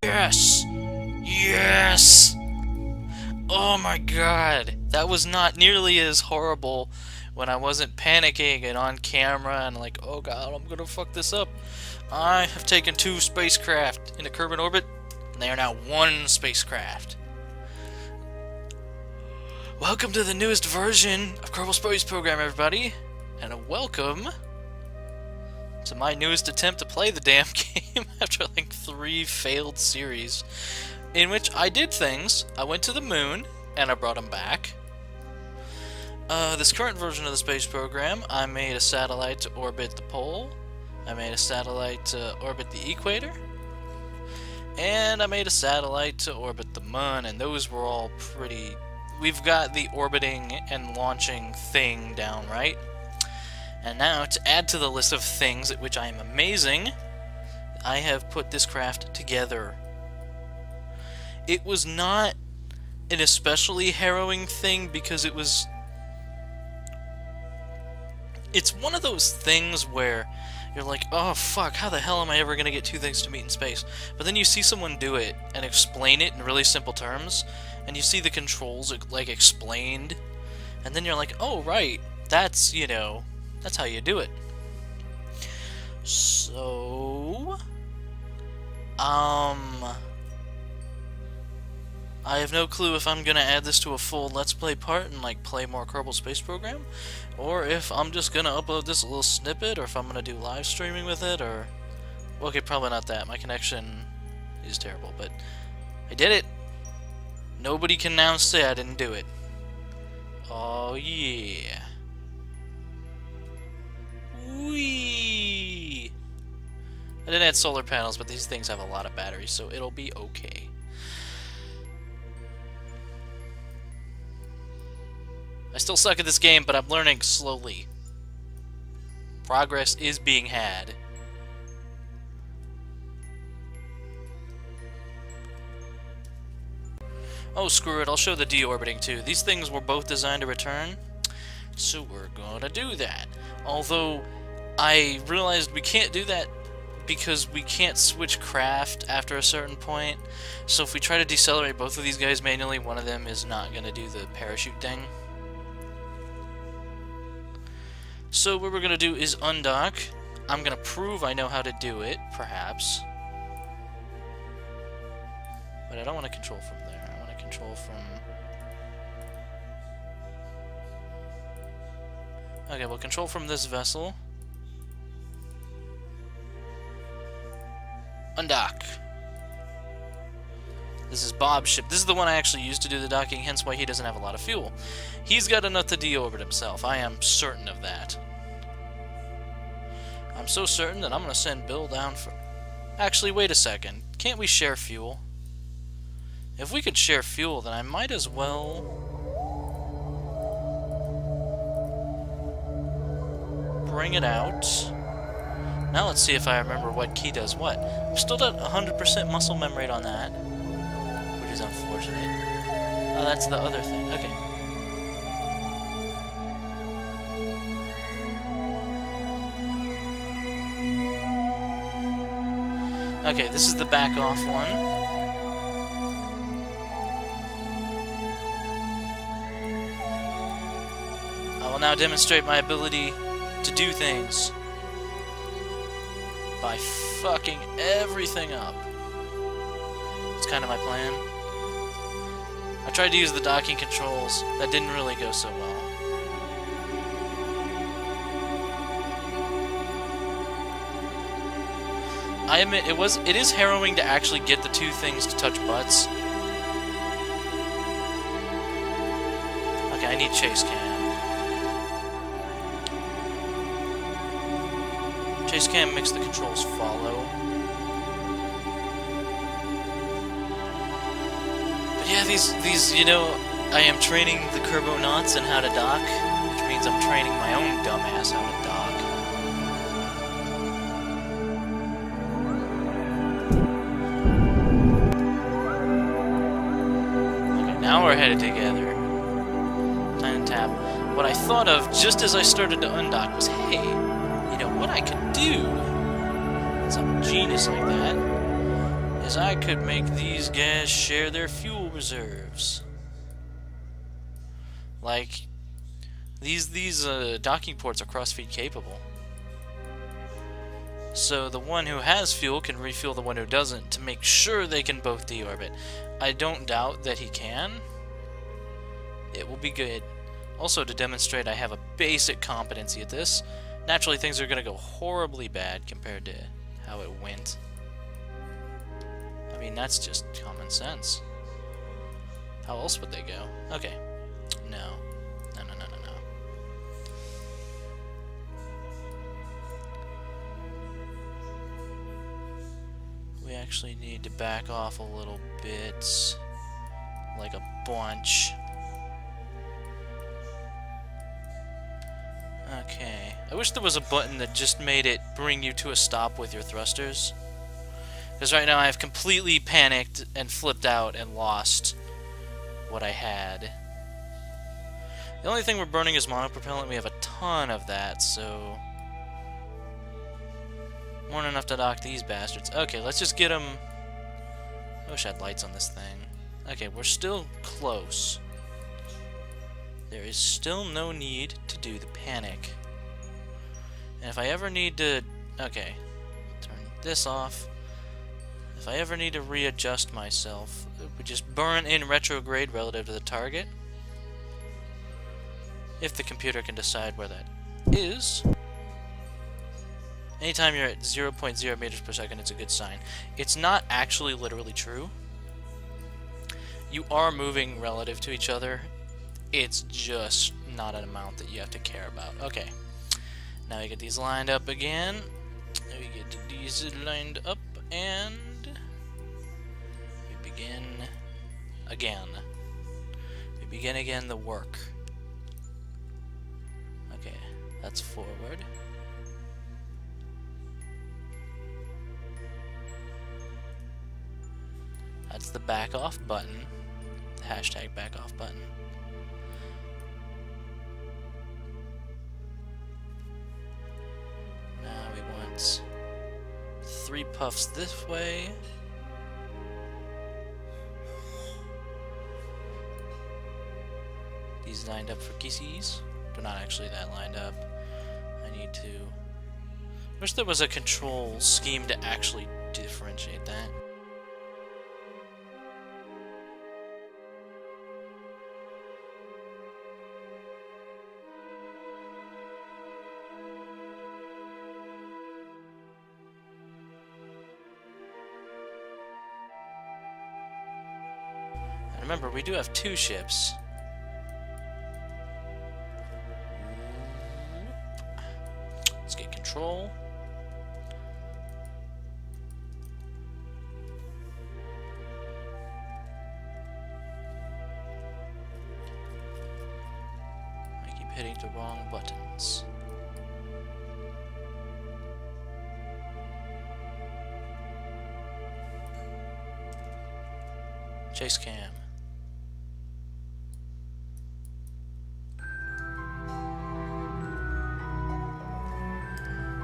Yes! Yes! Oh my god! That was not nearly as horrible when I wasn't panicking and on camera and like, oh god, I'm gonna fuck this up. I have taken 2 spacecraft into Kerbin orbit, and they are now 1 spacecraft. Welcome to the newest version of Kerbal Space Program, everybody, and welcome to my newest attempt to play the damn game after like 3 failed series, in which I did things. I went to the moon, and I brought them back. This current version of the space program, I made a satellite to orbit the pole, I made a satellite to orbit the equator, and I made a satellite to orbit the moon, and those were all pretty... We've got the orbiting and launching thing down, right? And now, to add to the list of things at which I am amazing, I have put this craft together. It was not an especially harrowing thing because it was... It's one of those things where you're like, oh fuck, how the hell am I ever going to get 2 things to meet in space? But then you see someone do it and explain it in really simple terms, and you see the controls like explained, and then you're like, oh right, that's, you know, that's how you do it. So... I have no clue if I'm gonna add this to a full Let's Play part and like play more Kerbal Space Program, or if I'm just gonna upload this a little snippet, or if I'm gonna do live streaming with it, or... Okay, probably not that. My connection is terrible, but I did it! Nobody can now say I didn't do it. Oh yeah. Whee! I didn't add solar panels, but these things have a lot of batteries, so it'll be okay. I still suck at this game, but I'm learning slowly. Progress is being had. Oh, screw it, I'll show the deorbiting too. These things were both designed to return, so we're gonna do that. Although, I realized we can't do that because we can't switch craft after a certain point. So if we try to decelerate both of these guys manually, one of them is not gonna do the parachute thing. So what we're going to do is undock. I'm going to prove I know how to do it, perhaps. But I don't want to control from there. I want to control from... Okay, we'll control from this vessel. Undock. This is Bob's ship. This is the one I actually used to do the docking, hence why he doesn't have a lot of fuel. He's got enough to deorbit himself. I am certain of that. I'm so certain that I'm going to send Bill down for... Actually, wait a second. Can't we share fuel? If we could share fuel, then I might as well... bring it out. Now let's see if I remember what key does what. I'm still at 100% muscle memory on that. Which is unfortunate. Oh, that's the other thing. Okay. Okay, this is the back off one. I will now demonstrate my ability to do things by fucking everything up. It's kind of my plan. I tried to use the docking controls. That didn't really go so well. I admit, it is harrowing to actually get the 2 things to touch butts. Okay, I need chase cam. Chase cam makes the controls follow. Yeah, these, you know, I am training the Kerbonauts in how to dock, which means I'm training my own dumbass how to dock. Okay, now we're headed together. Time to tap. What I thought of just as I started to undock was, hey, you know, what I could do, some genius like that, is I could make these guys share their fuel reserves. Like, these docking ports are cross-feed capable. So the one who has fuel can refuel the one who doesn't to make sure they can both deorbit. I don't doubt that he can. It will be good. Also, to demonstrate I have a basic competency at this. Naturally, things are going to go horribly bad compared to how it went. I mean, that's just common sense. How else would they go? Okay. No. No, no, no, no, no. We actually need to back off a little bit. Like a bunch. Okay. I wish there was a button that just made it bring you to a stop with your thrusters. Because right now I have completely panicked and flipped out and lost what I had. The only thing we're burning is monopropellant. We have a ton of that, so... more than enough to dock these bastards. Okay, let's just get them... I wish I had lights on this thing. Okay, we're still close. There is still no need to do the panic. And if I ever need to... okay, turn this off. If I ever need to readjust myself, we just burn in retrograde relative to the target. If the computer can decide where that is. Anytime you're at 0.0 meters per second, it's a good sign. It's not actually literally true. You are moving relative to each other. It's just not an amount that you have to care about. Okay. Now we get these lined up again. We get these lined up and we begin again. We begin again the work. Okay, that's forward. That's the back off button. The hashtag back off button. Now we want 3 puffs this way. These lined up for kissies. They're not actually that lined up. I need to... wish there was a control scheme to actually differentiate that. Remember, we do have 2 ships. Let's get control. I keep hitting the wrong buttons. Chase cam.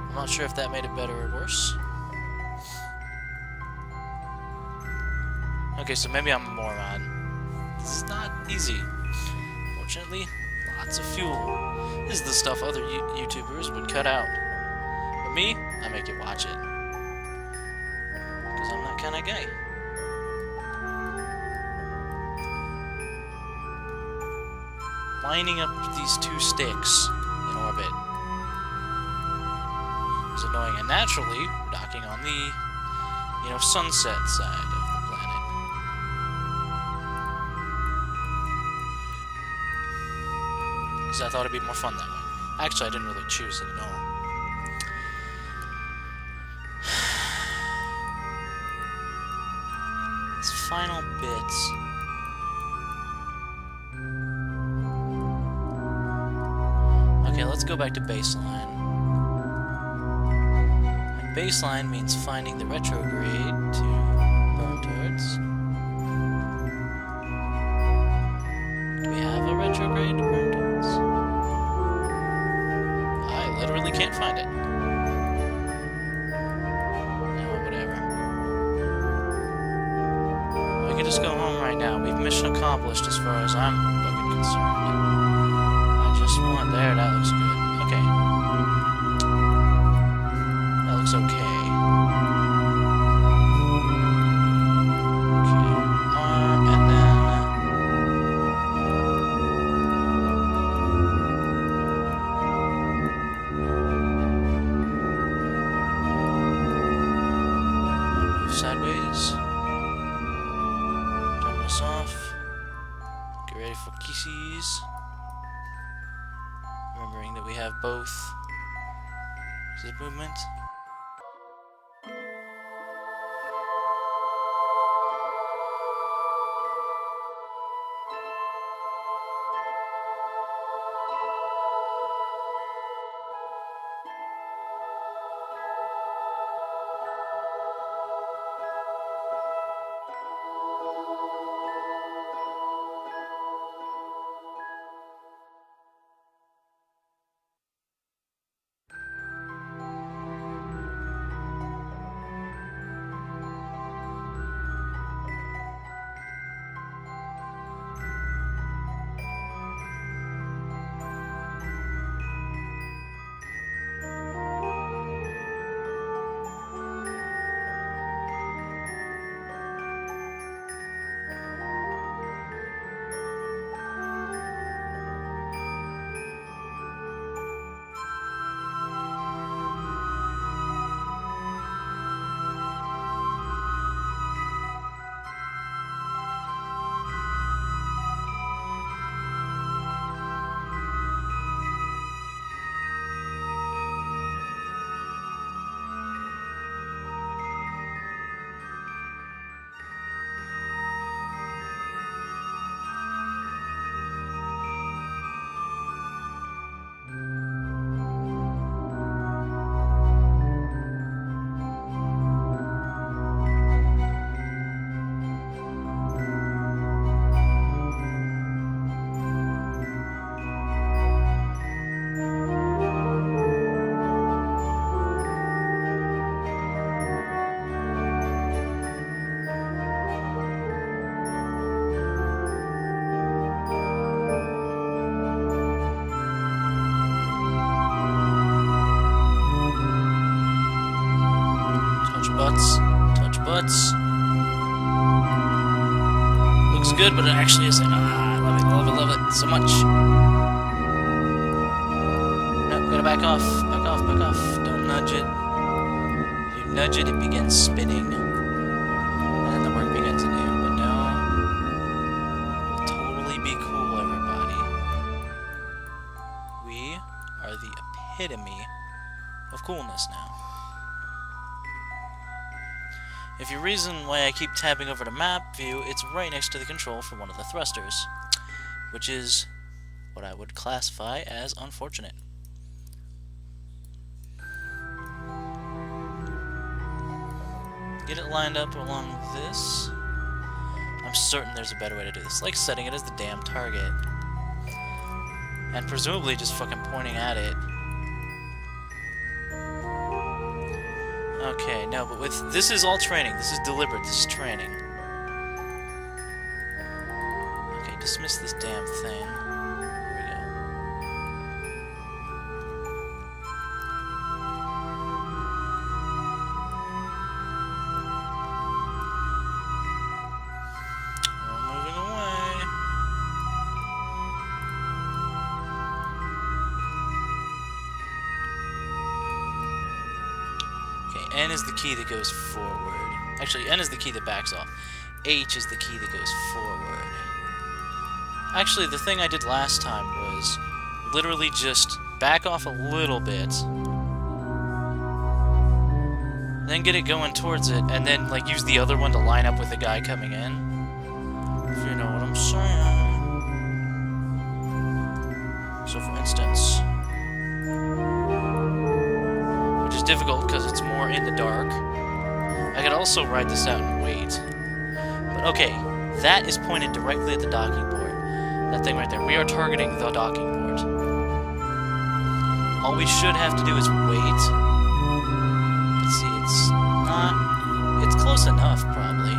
I'm not sure if that made it better or worse. Okay, so maybe I'm a moron. This is not easy. Fortunately, lots of fuel. This is the stuff other YouTubers would cut out. But me, I make you watch it. Because I'm that kind of guy. Lining up these 2 sticks in orbit is annoying, and naturally, we're docking on the, sunset side of the planet. Because I thought it'd be more fun that way. Actually, I didn't really choose it at all. This final bits. Okay, let's go back to baseline. And baseline means finding the retrograde to burn towards. Do we have a retrograde to burn towards? I literally can't find it. No, whatever. We can just go home right now. We've mission accomplished as far as I'm fucking concerned. I just want... There, that looks good. Okay. That looks okay. Sideways. Turn this off. Get ready for kisses. Remembering that we have both. Is it movement? Butts. Looks good, but it actually isn't. I love it so much. Nope, gotta back off. Don't nudge it. If you nudge it, it begins spinning. And then the work begins anew. But no. It'll totally be cool, everybody. We are the epitome of coolness now. If you reason why I keep tabbing over to map view, it's right next to the control for one of the thrusters, which is what I would classify as unfortunate. Get it lined up along this. I'm certain there's a better way to do this, like setting it as the damn target. And presumably just fucking pointing at it. Okay, no, but with this is all training. This is deliberate. This is training. Okay, dismiss this damn thing. Here we go. We're moving away. N is the key that goes forward. Actually, N is the key that backs off. H is the key that goes forward. Actually, the thing I did last time was literally just back off a little bit, then get it going towards it, and then like use the other one to line up with the guy coming in. If you know what I'm saying. So for instance, which is difficult because it's more in the dark. I could also ride this out and wait. But okay, that is pointed directly at the docking port. That thing right there. We are targeting the docking port. All we should have to do is wait. But see, it's not... It's close enough, probably.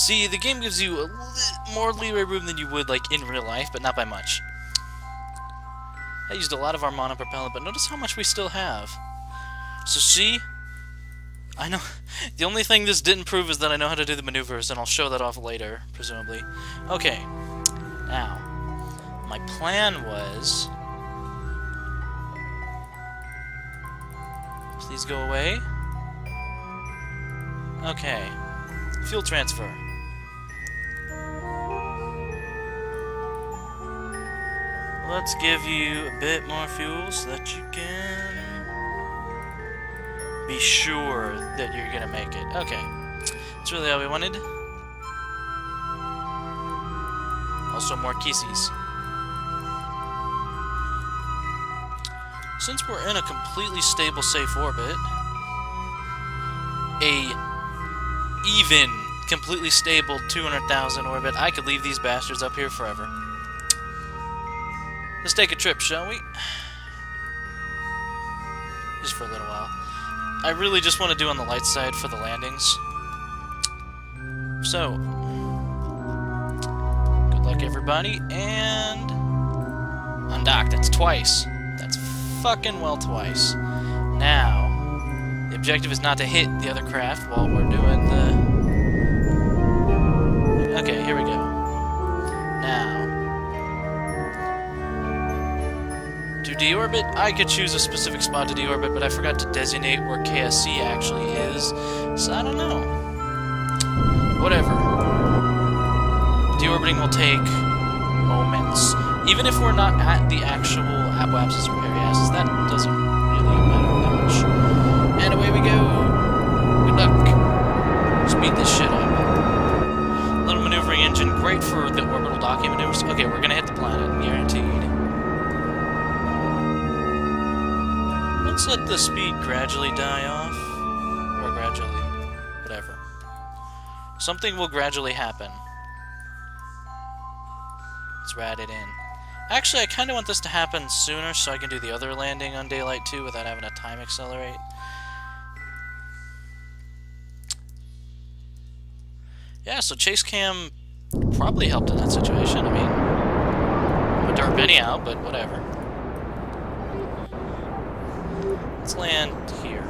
See, the game gives you a little more leeway room than you would, like, in real life, but not by much. I used a lot of our monopropellant, but notice how much we still have. So see, I know, the only thing this didn't prove is that I know how to do the maneuvers, and I'll show that off later, presumably. Okay, now, my plan was... Please go away. Okay, fuel transfer. Let's give you a bit more fuel so that you can be sure that you're gonna make it. Okay, that's really all we wanted. Also more kisses. Since we're in a completely stable, safe orbit, a even completely stable 200,000 orbit, I could leave these bastards up here forever. Let's take a trip, shall we? Just for a little while. I really just want to do on the light side for the landings. So, good luck everybody, and undock. That's twice. That's fucking well twice. Now, the objective is not to hit the other craft while we're doing the... Okay, here we go. Now, to deorbit, I could choose a specific spot to deorbit, but I forgot to designate where KSC actually is, so I don't know. Whatever. Deorbiting will take moments. Even if we're not at the actual apoapsis or periapsis, that doesn't really matter that much. And away we go! Good luck! Speed this shit up. Little maneuvering engine, great for the orbital docking maneuvers. Okay, we're gonna hit the planet, guaranteed. Let's let the speed gradually die off. Or gradually, whatever. Something will gradually happen. Let's rad it in. Actually, I kind of want this to happen sooner so I can do the other landing on Daylight 2 without having to time accelerate. Yeah, so chase cam probably helped in that situation. I mean, I'm a derp anyhow, but whatever. Let's land here.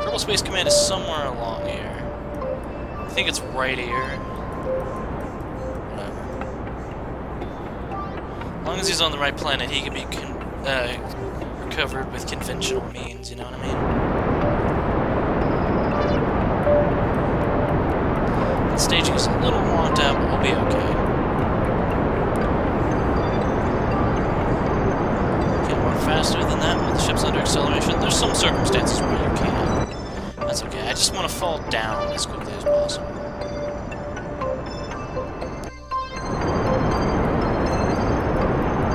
Kerbal Space Command is somewhere along here. I think it's right here. Whatever. As long as he's on the right planet, he can be recovered with conventional means, you know what I mean? The staging is a little wonky out, but we'll be okay. Can't work faster than that when the ship's under acceleration. There's some circumstances where you can. That's okay. I just want to fall down as quickly as possible.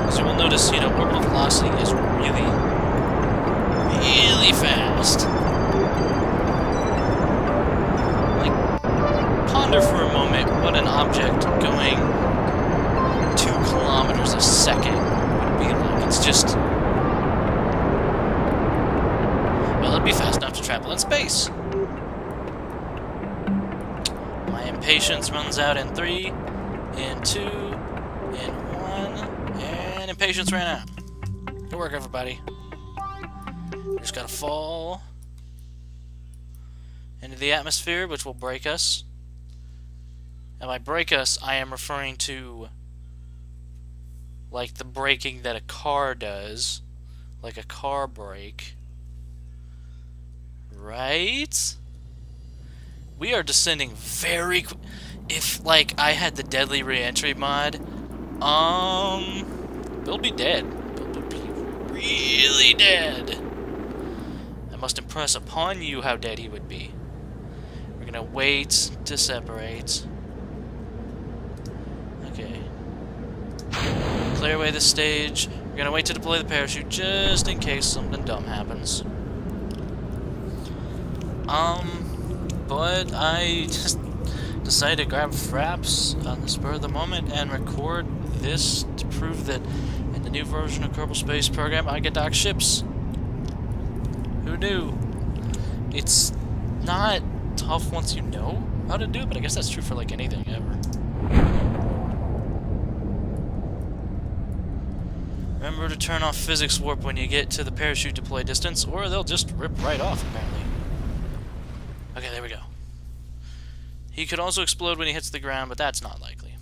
As you will notice, you know, orbital velocity is really, really fast. Like, ponder for a moment what an object going 2 kilometers a second would be like. It's just... well, it'd be fast enough to travel in space. My impatience runs out in 3, in 2, in 1, and impatience ran out. Good work, everybody. We just gotta fall into the atmosphere, which will break us. And by break us, I am referring to like the braking that a car does, like a car brake. Right? We are descending very quick. If, like, I had the deadly re-entry mod, Bill be dead. Bill would be really dead. I must impress upon you how dead he would be. We're gonna wait to separate. Okay. Clear away the stage. We're gonna wait to deploy the parachute just in case something dumb happens. But I just decided to grab fraps on the spur of the moment and record this to prove that in the new version of Kerbal Space Program I get dock ships. Who knew? It's not tough once you know. how to do it, but I guess that's true for like anything ever. Remember to turn off physics warp when you get to the parachute deploy distance, or they'll just rip right off, apparently. Okay, there we go. He could also explode when he hits the ground, but that's not likely.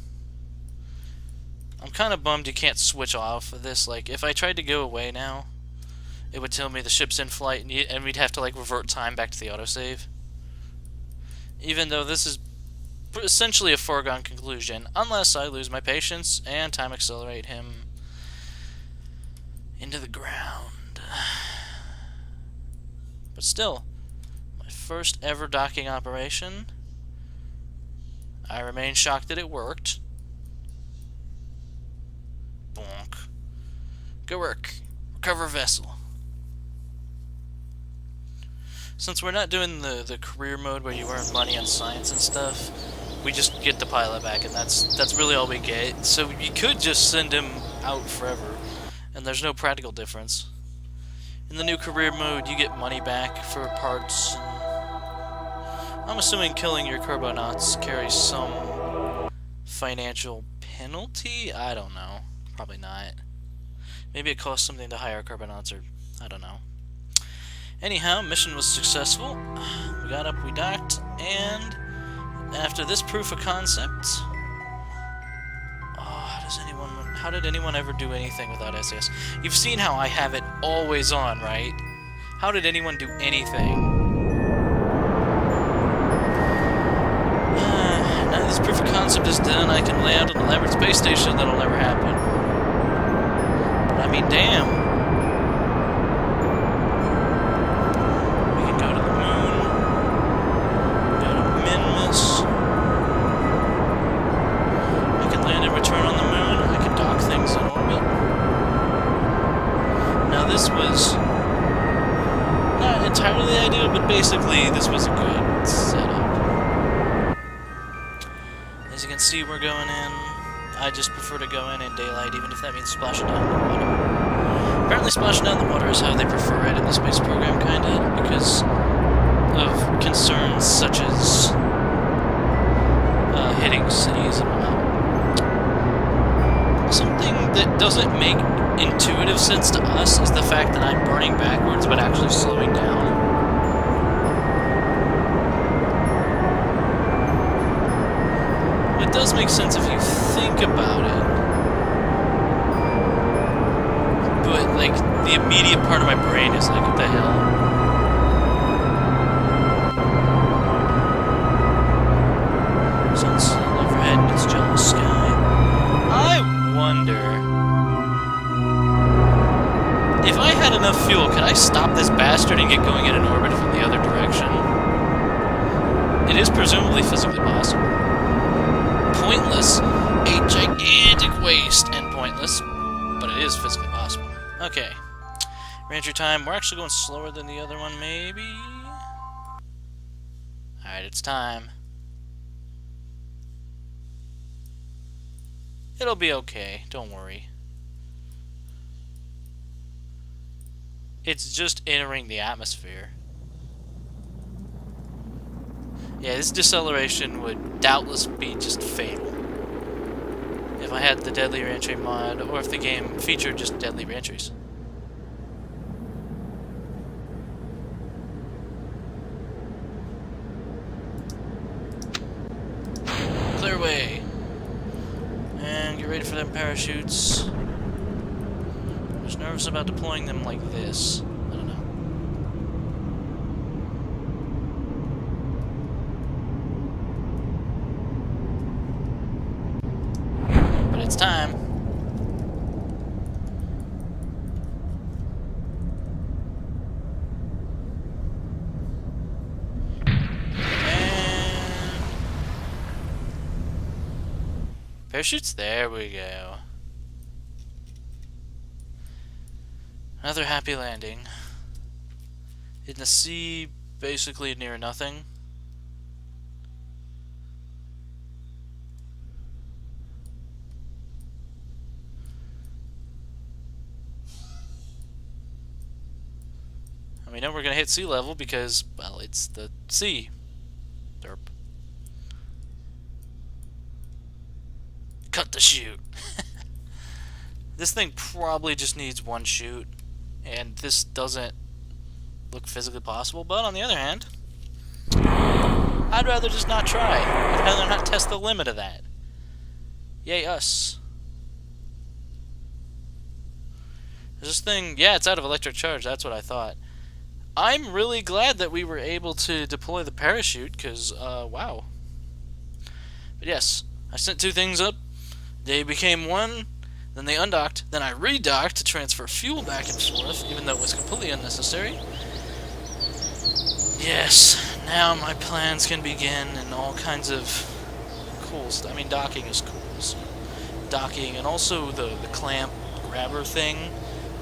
I'm kind of bummed you can't switch off of this. Like, if I tried to go away now, it would tell me the ship's in flight, and we'd have to, like, revert time back to the autosave. Even though this is essentially a foregone conclusion, unless I lose my patience and time accelerate him into the ground. But still, my first ever docking operation. I remain shocked that it worked. Bonk. Good work. Recover vessel. Since we're not doing the career mode where you earn money on science and stuff, we just get the pilot back, and that's really all we get. So you could just send him out forever, and there's no practical difference. In the new career mode, you get money back for parts. I'm assuming killing your Carbonauts carries some financial penalty? I don't know. Probably not. Maybe it costs something to hire Carbonauts, or I don't know. Anyhow, mission was successful. We got up, we docked, and after this proof of concept... how did anyone ever do anything without SAS? You've seen how I have it always on, right? How did anyone do anything? Now that this proof of concept is done, I can lay out an elaborate space station that'll never happen. But I mean, damn. We can go to the moon. Go to Minmus. I can land and return on the moon. I can dock things in orbit. Now this was not entirely ideal, but basically this was a good setup. As you can see, we're going in. I just prefer to go in daylight, even if that means splashing down in the water. Apparently splashing down in the water is how they prefer it in the space program, kinda, because of concerns such as hitting cities and whatnot. Something that doesn't make intuitive sense to us is the fact that I'm burning backwards, but actually slowing down. It does make sense if you think about it. But, like, the immediate part of my brain is like, what the hell? Sun's overhead and it's jealous sky. I wonder... if I had enough fuel, could I stop this bastard and get going in an orbit from the other direction? It is presumably physically possible. Pointless, a gigantic waste, and pointless, but it is physically possible. Okay. Reentry time. We're actually going slower than the other one, maybe? Alright, it's time. It'll be okay, don't worry. It's just entering the atmosphere. Yeah, this deceleration would doubtless be just fatal. If I had the deadly reentry mod, or if the game featured just deadly reentries. Clear away. And get ready for them parachutes. I'm just nervous about deploying them like this. I don't know. But it's time. And parachutes, there we go. Another happy landing. In the sea, basically near nothing. I mean, now we're gonna hit sea level because, well, it's the sea. Derp. the chute. This thing probably just needs one chute, and this doesn't look physically possible, but on the other hand, I'd rather just not try. I'd rather not test the limit of that. Yay us. This thing, yeah, it's out of electric charge, that's what I thought. I'm really glad that we were able to deploy the parachute, because, wow. But yes, I sent 2 things up, they became 1, then they undocked, then I redocked to transfer fuel back and forth, even though it was completely unnecessary. Yes, now my plans can begin, and all kinds of cool stuff. I mean, docking is cool. So docking, and also the clamp grabber thing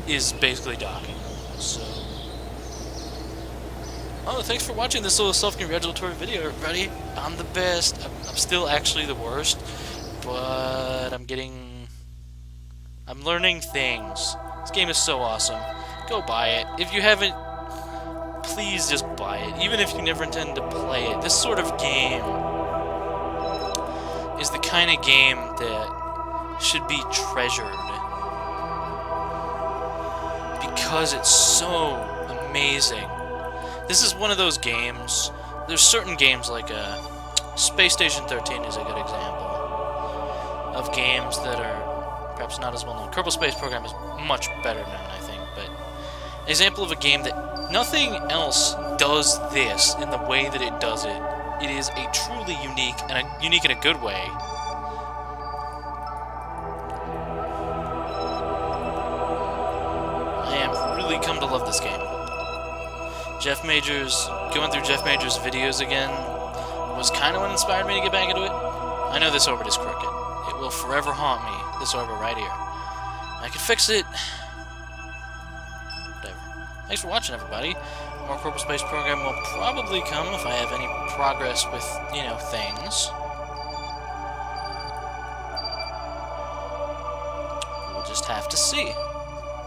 is basically docking. So, oh, thanks for watching this little self-congratulatory video, everybody. I'm the best. I'm still actually the worst, but I'm learning things. This game is so awesome. Go buy it. If you haven't, please just buy it. Even if you never intend to play it. This sort of game is the kind of game that should be treasured. Because it's so amazing. This is one of those games. There's certain games like Space Station 13 is a good example of games that are perhaps not as well known. Kerbal Space Program is much better known, I think, but an example of a game that nothing else does this in the way that it does it. It is a truly unique in a good way. I am really come to love this game. Jeff Majors, going through Jeff Majors' videos again, was kind of what inspired me to get back into it. I know this orbit is crooked. It will forever haunt me, this orbit right here. I can fix it. Whatever. Thanks for watching, everybody. More Kerbal Space Program will probably come if I have any progress with, things. We'll just have to see.